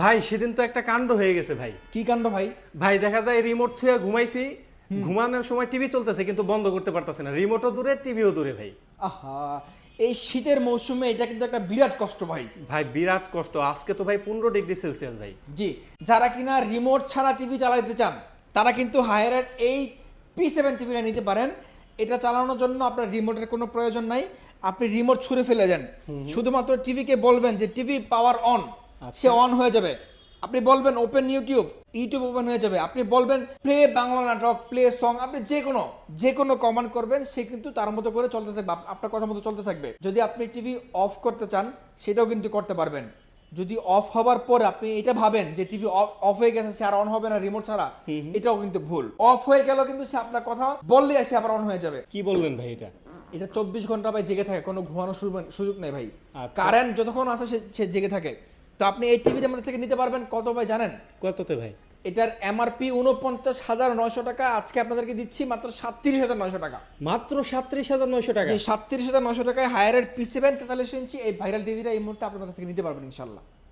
ভাই সেদিন তো একটা কাণ্ড হয়ে গেছে ভাই। কি কাণ্ড ভাই? ভাই দেখা যায় রিমোট থুয়ে ঘুমাইছি, ঘুমানোর সময় টিভি চলতেছে কিন্তু বন্ধ করতে পারতেছে না, রিমোটও দূরে টিভিও দূরে ভাই। আহা, এই শীতের মৌসুমে এটা কিন্তু একটা বিরাট কষ্ট ভাই। ভাই বিরাট কষ্ট, আজকে তো ভাই 15 ডিগ্রি সেলসিয়াস ভাই। জি, যারা কিনা রিমোট ছাড়া টিভি চালাতে চান তারা কিন্তু হায়ারের এই P7 টিভিটা নিতে পারেন। এটা চালানোর জন্য আপনার রিমোটের কোনো প্রয়োজন নাই, আপনি রিমোট ছুঁড়ে ফেলে দেন, শুধুমাত্র টিভিকে বলবেন যে TV power on, say on হয়ে যাবে। আপনি বলবেন ওপেন ইউটিউব, ইউটিউব ওপেন হয়ে যাবে। আপনি বলবেন প্লে বাংলা নাটক, প্লে সং, আপনি যে কোনো কমান্ড করবেন, সে কিন্তু তার মতো করে চলতে থাকবে, আপনার কথা মতো চলতে থাকবে। যদি আপনি টিভি অফ করতে চান সেটাও কিন্তু করতে পারবেন। যদি অফ হবার পরে আপনি এটা ভাবেন যে টিভি অফ হয়ে গেছে, সে আর অন হবে না রিমোট ছাড়া, এটাও কিন্তু ভুল। অফ হয়ে গেল কিন্তু সে আপনার কথা বললেই সে আবার অন হয়ে যাবে। কি বললেন ভাই এটা? এটা 24 ঘন্টা ভাই জেগে থাকে, কোনো ঘুমানোর সুযোগ নেই ভাই। আচ্ছা। কারেন্ট যতক্ষণ আসে সে জেগে থাকে। তো আপনি এই টিভিটা আমাদের থেকে নিতে পারবেন কত ভাই জানেন? কততে ভাই? এটার এমআরপি 49,900 টাকা, আজকে আপনাদেরকে দিচ্ছি মাত্র 37,900 টাকা। মাত্র 37,900 টাকা? যে 37,900 টাকায় হায়ারের P7 43 ইঞ্চি এই ভাইরাল টিভিটা এই মুহূর্তে আপনাদের থেকে নিতে পারবেন ইনশাল্লাহ।